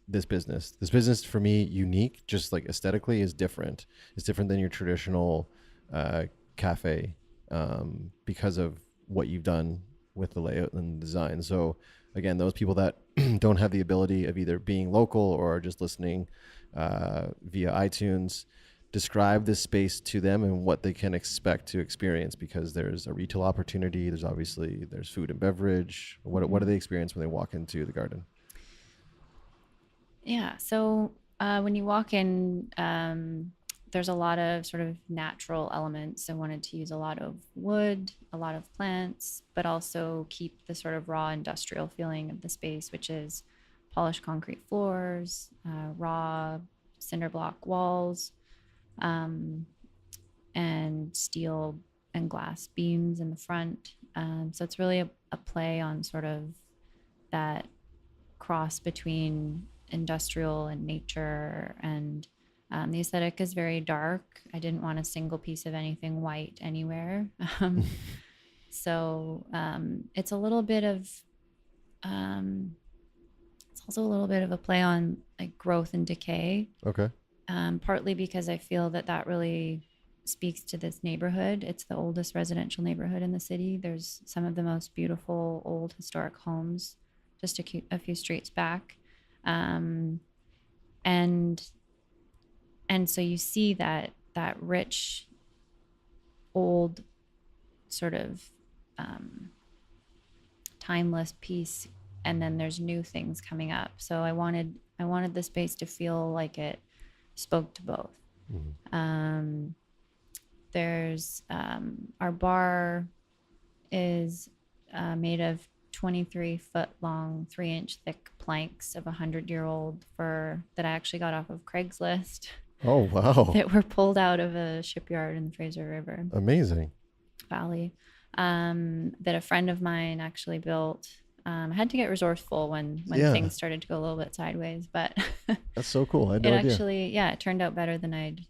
this business. This business for me, unique, just like aesthetically, is different. It's different than your traditional cafe because of what you've done with the layout and design. So again, those people that don't have the ability of either being local or just listening via iTunes, describe this space to them and what they can expect to experience, because there's a retail opportunity. There's food and beverage. What do they experience when they walk into the garden? Yeah. So when you walk in, there's a lot of sort of natural elements. I wanted to use a lot of wood, a lot of plants, but also keep the sort of raw industrial feeling of the space, which is polished concrete floors, raw cinder block walls, and steel and glass beams in the front. So it's really a play on sort of that cross between industrial and nature, and the aesthetic is very dark. I didn't want a single piece of anything white anywhere. So it's a little bit of it's also a little bit of a play on like growth and decay. Okay. Partly because I feel that that really speaks to this neighborhood. It's the oldest residential neighborhood in the city. There's some of the most beautiful old historic homes just a few streets back. And so you see that rich old sort of timeless piece, and then there's new things coming up. So I wanted the space to feel like it spoke to both. There's our bar is made of 23-foot long, 3-inch thick planks of 100-year-old fir that I actually got off of Craigslist. Oh, wow. That were pulled out of a shipyard in the Fraser River Amazing. Valley. That a friend of mine actually built. I had to get resourceful when things started to go a little bit sideways, but that's so cool. I had no idea. Actually, it turned out better than I'd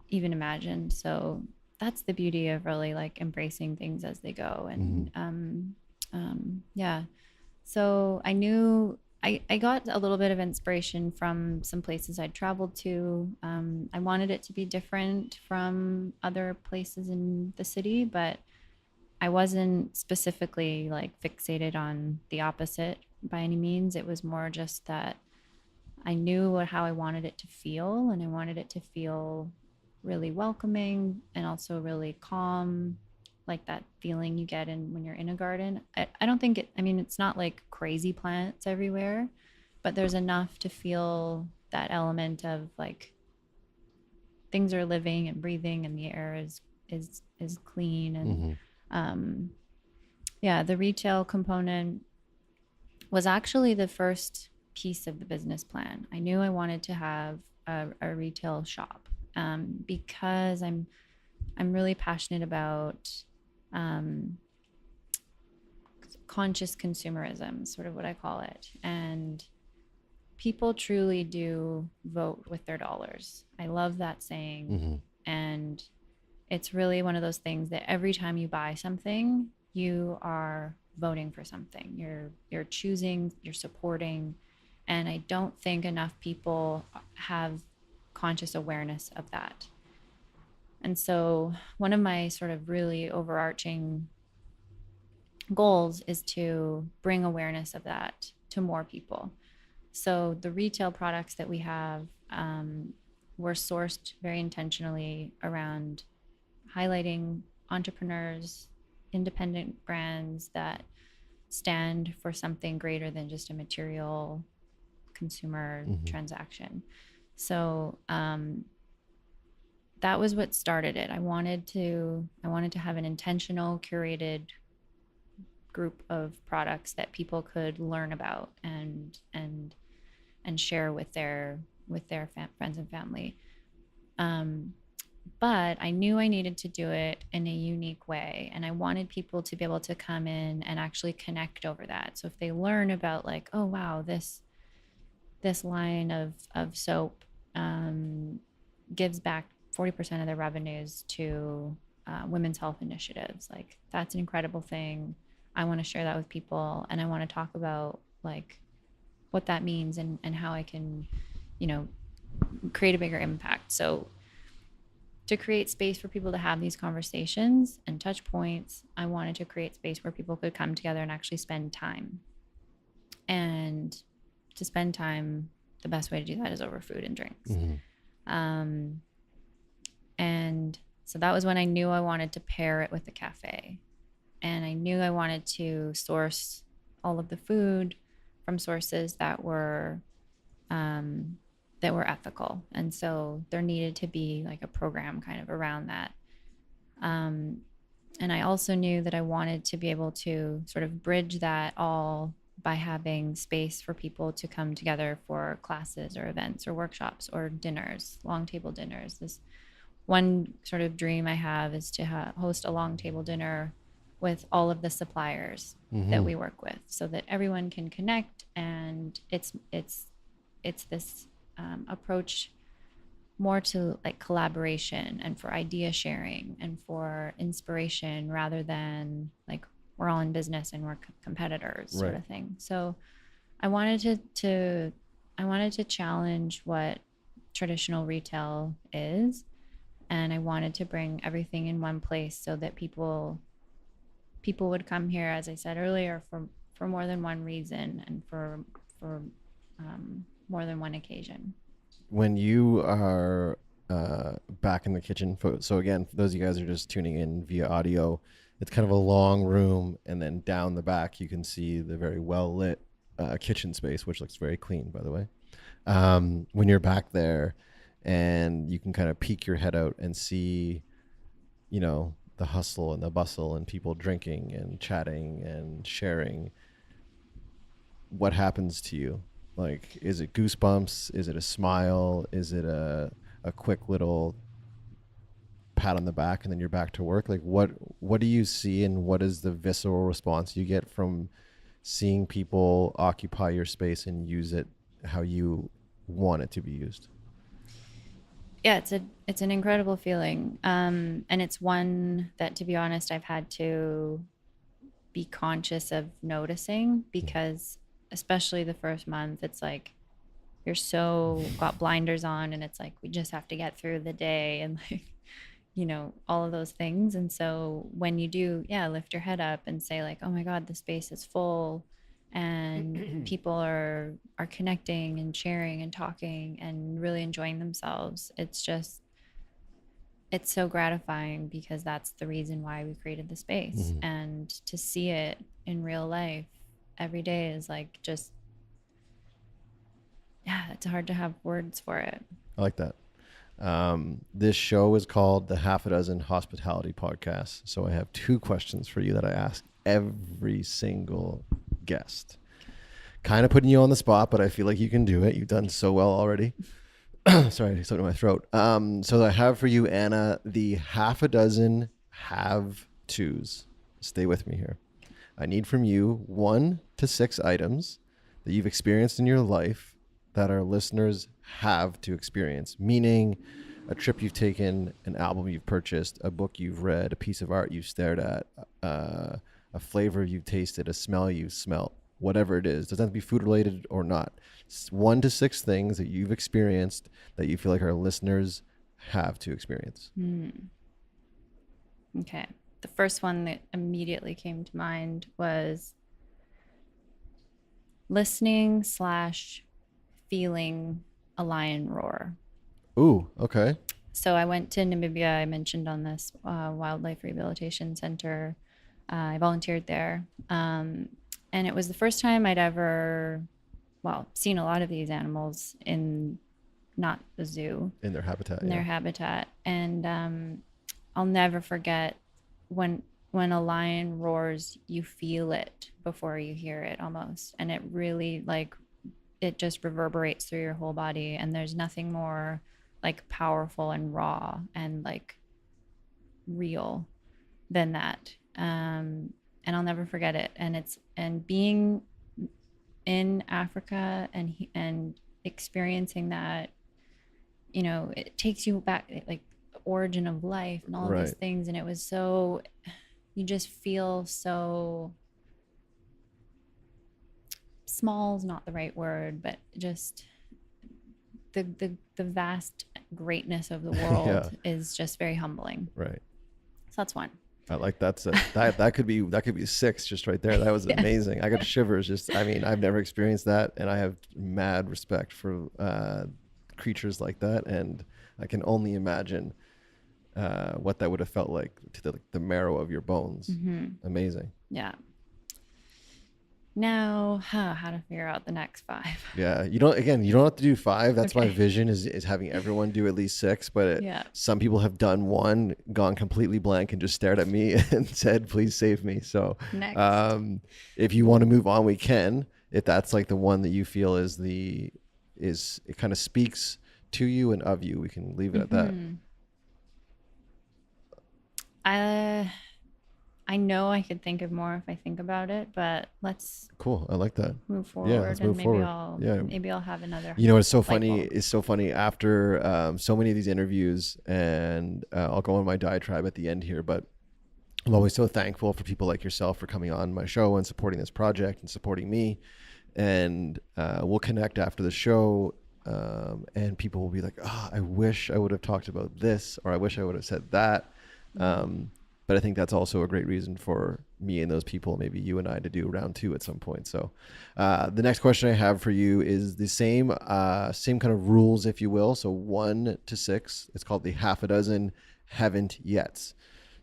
even imagined. So that's the beauty of really like embracing things as they go. And so I knew I got a little bit of inspiration from some places I'd traveled to. I wanted it to be different from other places in the city, but I wasn't specifically like fixated on the opposite by any means. It was more just that I knew how I wanted it to feel, and I wanted it to feel really welcoming and also really calm, like that feeling you get when you're in a garden. I don't think it's not like crazy plants everywhere, but there's enough to feel that element of like things are living and breathing, and the air is clean. And the retail component was actually the first piece of the business plan. I knew I wanted to have a retail shop because I'm really passionate about conscious consumerism, sort of what I call it. And people truly do vote with their dollars. I love that saying. And it's really one of those things that every time you buy something, you are voting for something. You're choosing, you're supporting. And I don't think enough people have conscious awareness of that. And so one of my sort of really overarching goals is to bring awareness of that to more people. So the retail products that we have were sourced very intentionally around highlighting entrepreneurs, independent brands that stand for something greater than just a material consumer transaction. So that was what started it. I wanted to have an intentional, curated group of products that people could learn about and share with their friends and family. But I knew I needed to do it in a unique way, and I wanted people to be able to come in and actually connect over that. So if they learn about like, oh wow, this line of soap gives back 40% of their revenues to women's health initiatives, like that's an incredible thing. I want to share that with people, and I want to talk about like what that means and how I can, create a bigger impact. So to create space for people to have these conversations and touch points, I wanted to create space where people could come together and actually spend time. And to spend time, the best way to do that is over food and drinks. And so that was when I knew I wanted to pair it with the cafe. And I knew I wanted to source all of the food from sources that were ethical. And so there needed to be like a program kind of around that. And I also knew that I wanted to be able to sort of bridge that all by having space for people to come together for classes or events or workshops or dinners, long table dinners. This one sort of dream I have is to host a long table dinner with all of the suppliers that we work with, so that everyone can connect. And it's this approach more to like collaboration and for idea sharing and for inspiration, rather than like we're all in business and we're competitors sort of thing. So I wanted to challenge what traditional retail is, and I wanted to bring everything in one place so that people would come here, as I said earlier, for more than one reason and for more than one occasion. When you are back in the kitchen, so again, for those of you guys who are just tuning in via audio, it's kind of a long room, and then down the back you can see the very well lit kitchen space, which looks very clean, by the way. When you're back there, and you can kind of peek your head out and see, the hustle and the bustle and people drinking and chatting and sharing, what happens to you? Like, is it goosebumps? Is it a smile? Is it a quick little pat on the back and then you're back to work? Like, what do you see, and what is the visceral response you get from seeing people occupy your space and use it how you want it to be used? Yeah, it's an incredible feeling. And it's one that, to be honest, I've had to be conscious of noticing, because especially the first month, it's like you're so got blinders on, and it's like we just have to get through the day and like, all of those things. And so when you do, lift your head up and say like, oh my God, the space is full and people are connecting and sharing and talking and really enjoying themselves, it's so gratifying, because that's the reason why we created the space. And to see it in real life every day is like just, it's hard to have words for it. I like that. This show is called the Half a Dozen Hospitality Podcast. So I have 2 questions for you that I ask every single guest. Kind of putting you on the spot, but I feel like you can do it. You've done so well already. Sorry, something in my throat. So I have for you, Anna, the half a dozen have-tos. Stay with me here. I need from you 1 to 6 items that you've experienced in your life that our listeners have to experience, meaning a trip you've taken, an album you've purchased, a book you've read, a piece of art you've stared at, a flavor you've tasted, a smell you've smelt, whatever it is. Doesn't have to be food related or not. 1 to 6 things that you've experienced that you feel like our listeners have to experience. Okay. The first one that immediately came to mind was listening / feeling a lion roar. Ooh, okay. So I went to Namibia. I mentioned on this wildlife rehabilitation center. I volunteered there. And it was the first time I'd ever, well, seen a lot of these animals in not the zoo, In their habitat. in their Yeah. habitat. And I'll never forget when a lion roars, you feel it before you hear it almost. And it really like, it just reverberates through your whole body. And there's nothing more like powerful and raw and like real than that. And I'll never forget it. And being in Africa and experiencing that, you know, it takes you back, like the origin of life and all of these Right. things. And it was so, you just feel so small is not the right word, but just the vast greatness of the world Yeah. is just very humbling. Right. So that's one. I like that. That could be 6 just right there. That was Yeah. amazing. I got shivers. Just, I mean, I've never experienced that, and I have mad respect for creatures like that, and I can only imagine what that would have felt like to the marrow of your bones. Mm-hmm. Amazing. Yeah. Now, how to figure out the next 5. Yeah, you don't have to do 5. That's my Okay. vision is having everyone do at least 6. But Yeah. some people have done 1, gone completely blank, and just stared at me and said, "Please save me." So, Next. if you want to move on, we can. If that's like the one that you feel it kind of speaks to you and of you, we can leave it at that. I know I could think of more if I think about it, but let's Cool. I like that. move forward. Yeah, let's move and forward. maybe I'll have another. You know, it's so light funny. bulb. It's so funny after so many of these interviews, and I'll go on my diatribe at the end here, but I'm always so thankful for people like yourself for coming on my show and supporting this project and supporting me. And we'll connect after the show, and people will be like, "Oh, I wish I would have talked about this, or I wish I would have said that." But I think that's also a great reason for me and those people, maybe you and I, to do round 2 at some point. So the next question I have for you is the same kind of rules, if you will. So 1 to 6, it's called the half a dozen haven't yet.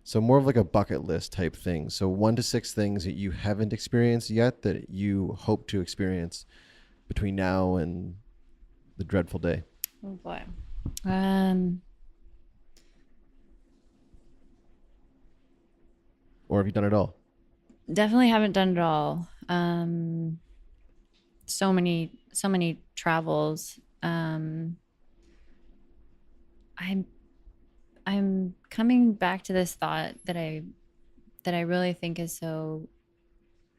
So more of like a bucket list type thing. So 1 to 6 things that you haven't experienced yet that you hope to experience between now and the dreadful day. Oh boy. Or have you done it all? Definitely haven't done it all. So many travels. I'm coming back to this thought that I really think is so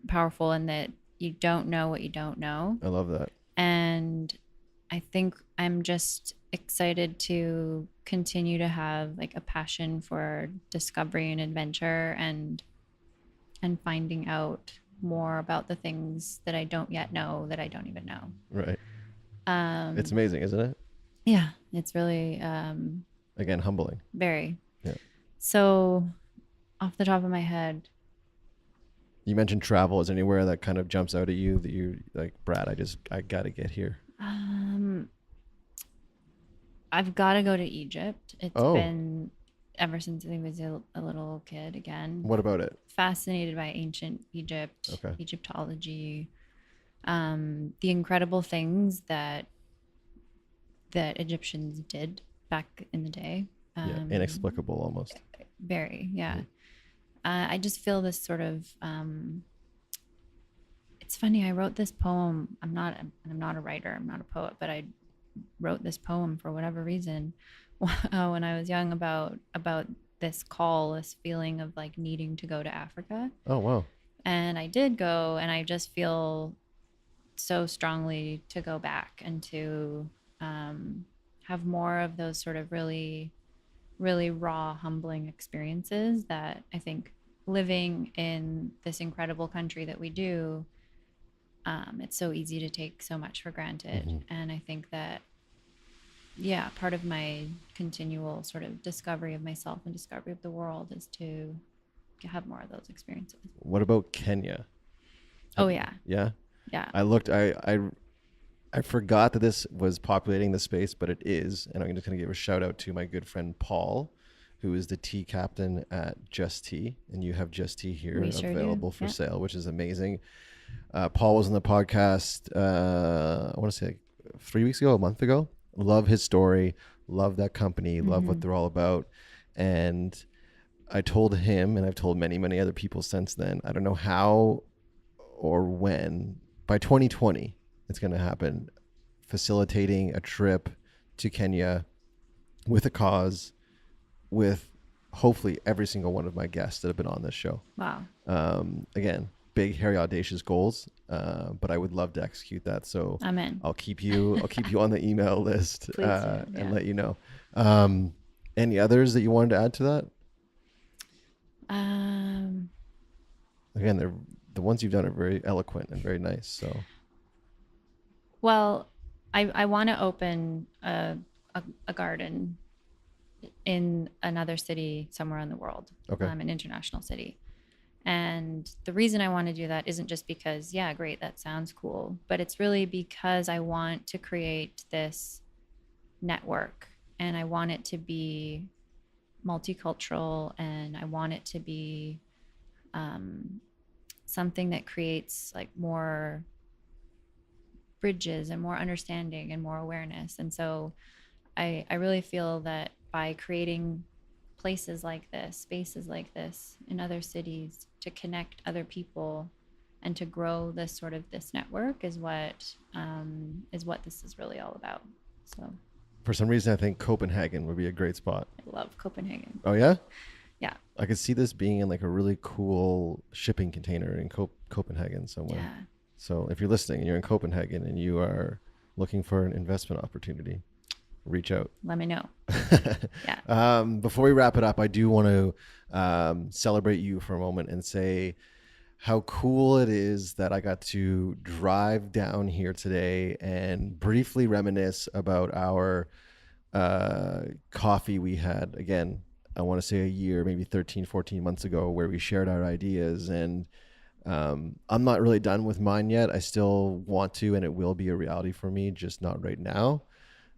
powerful, and that you don't know what you don't know. I love that. And I think I'm just excited to continue to have like a passion for discovery and adventure and finding out more about the things that I don't yet know, that I don't even know. Right. It's amazing, isn't it? Yeah, it's really Again, humbling. very. Yeah. So off the top of my head, You mentioned travel. Is there anywhere that kind of jumps out at you that you like, Brad, I got to get here? I've got to go to Egypt. It's Oh. been ever since I was a little kid again. What about it? Fascinated by ancient Egypt, Okay. Egyptology, the incredible things that Egyptians did back in the day. Yeah, inexplicable almost. Very, yeah. I just feel this sort of. It's funny. I wrote this poem. I'm not a writer. I'm not a poet, but I wrote this poem for whatever reason when I was young about this call, this feeling of like needing to go to Africa. Oh, wow. And I did go, and I just feel so strongly to go back and to have more of those sort of really, really raw, humbling experiences that I think living in this incredible country that we do, it's so easy to take so much for granted. Mm-hmm. And I think that, yeah, part of my continual sort of discovery of myself and discovery of the world is to have more of those experiences. What about Kenya? Oh, yeah. Yeah. Yeah. I looked. I I forgot that this was populating the space, but it is. And I'm just going to give a shout out to my good friend Paul, who is the tea captain at Just Tea. And you have Just Tea here We sure do. available for Yeah. sale, which is amazing. Paul was on the podcast, I want to say like 3 weeks ago, a month ago. Love his story. Love that company. Love what they're all about. And I told him, and I've told many, many other people since then, I don't know how or when, by 2020, it's going to happen, facilitating a trip to Kenya with a cause, with hopefully every single one of my guests that have been on this show. Wow. Again, big, hairy, audacious goals, but I would love to execute that. So Amen. I'll keep you on the email list and let you know. Any others that you wanted to add to that? Again, the ones you've done are very eloquent and very nice. So, well, I want to open a garden in another city somewhere in the world. Okay. An international city. And the reason I want to do that isn't just because, yeah, great, that sounds cool, but it's really because I want to create this network, and I want it to be multicultural, and I want it to be something that creates like more bridges and more understanding and more awareness. And so I really feel that by creating places like this, spaces like this in other cities to connect other people and to grow this network is what this is really all about. So for some reason, I think Copenhagen would be a great spot. I love Copenhagen. Oh yeah? Yeah. I could see this being in like a really cool shipping container in Copenhagen somewhere. Yeah. So if you're listening and you're in Copenhagen and you are looking for an investment opportunity, reach out. Let me know. Yeah. Before we wrap it up, I do want to celebrate you for a moment and say how cool it is that I got to drive down here today and briefly reminisce about our coffee we had. Again, I want to say a year, maybe 13, 14 months ago, where we shared our ideas. And I'm not really done with mine yet. I still want to, and it will be a reality for me, just not right now.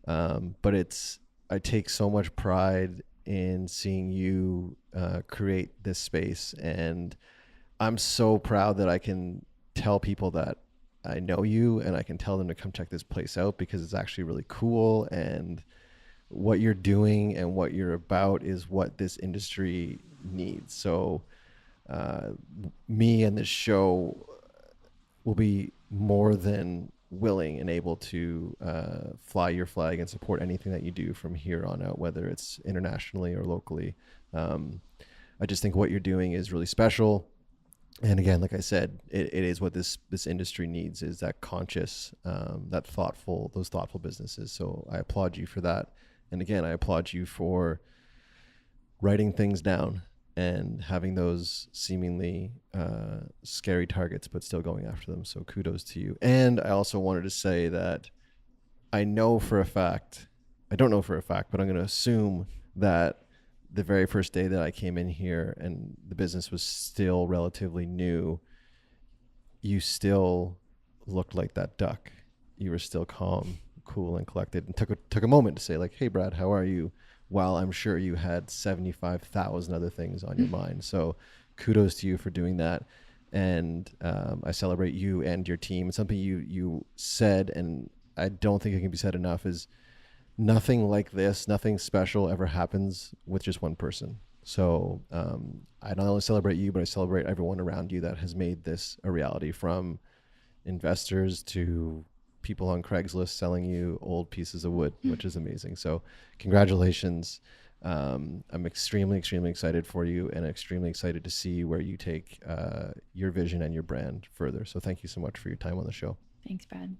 But I take so much pride in seeing you create this space, and I'm so proud that I can tell people that I know you, and I can tell them to come check this place out because it's actually really cool, and what you're doing and what you're about is what this industry needs. So me and this show will be more than willing and able to fly your flag and support anything that you do from here on out, whether it's internationally or locally. I just think what you're doing is really special. And again, like I said, it is what this industry needs, is that conscious, those thoughtful businesses. So I applaud you for that. And again, I applaud you for writing things down and having those seemingly scary targets, but still going after them. So kudos to you. And I also wanted to say that I don't know for a fact, but I'm going to assume that the very first day that I came in here and the business was still relatively new, you still looked like that duck. You were still calm, cool, and collected, and took a moment to say like, "Hey, Brad, how are you?" While I'm sure you had 75,000 other things on your mind. So kudos to you for doing that. And I celebrate you and your team. Something you said, and I don't think it can be said enough, is nothing like this, nothing special ever happens with just one person. So I not only celebrate you, but I celebrate everyone around you that has made this a reality, from investors to people on Craigslist selling you old pieces of wood, which is amazing. So congratulations. I'm extremely, extremely excited for you, and extremely excited to see where you take your vision and your brand further. So thank you so much for your time on the show. Thanks, Brad.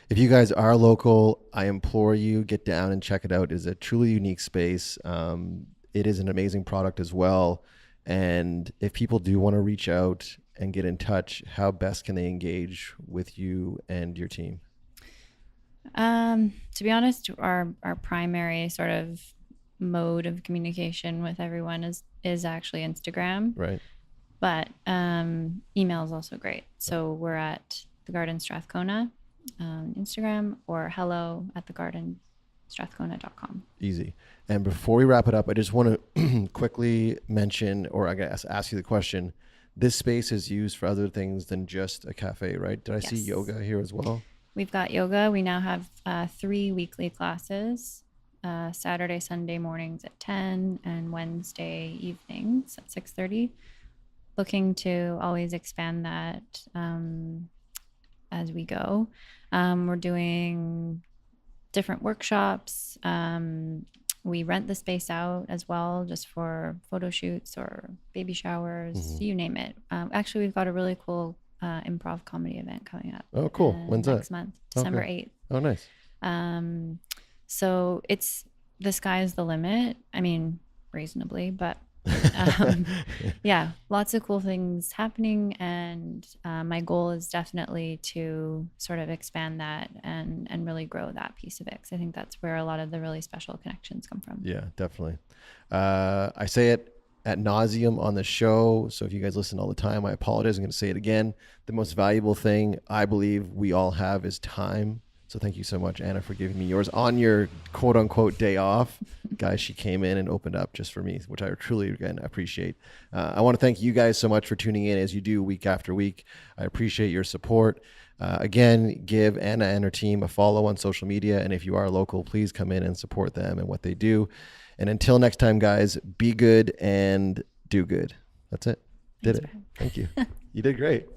If you guys are local, I implore you, get down and check it out. It is a truly unique space. It is an amazing product as well. And if people do want to reach out and get in touch, how best can they engage with you and your team? To be honest, our primary sort of mode of communication with everyone is actually Instagram. Right. But email is also great. So we're at the Garden Strathcona on Instagram, or hello at thegardenstrathcona.com. Easy. And before we wrap it up, I just want to quickly mention, or I guess ask you the question. This space is used for other things than just a cafe, right? Did I see Yes. yoga here as well? We've got yoga. We now have 3 weekly classes, Saturday, Sunday mornings at 10 and Wednesday evenings at 6:30. Looking to always expand that as we go. We're doing different workshops. We rent the space out as well, just for photo shoots or baby showers, you name it. Actually, we've got a really cool improv comedy event coming up. Oh, cool. When's that? Next month, December Okay. 8th. Oh, nice. So it's, the sky's the limit. I mean, reasonably, but yeah, lots of cool things happening. And my goal is definitely to sort of expand that and really grow that piece of it. 'Cause I think that's where a lot of the really special connections come from. Yeah, definitely. I say it ad nauseum on the show. So if you guys listen all the time, I apologize. I'm going to say it again. The most valuable thing I believe we all have is time. So thank you so much, Anna, for giving me yours on your quote unquote day off. Guys, she came in and opened up just for me, which I truly, again, appreciate. I want to thank you guys so much for tuning in as you do week after week. I appreciate your support. Again, give Anna and her team a follow on social media. And if you are local, please come in and support them and what they do. And until next time, guys, be good and do good. That's it. Did it. Thank you. You did great.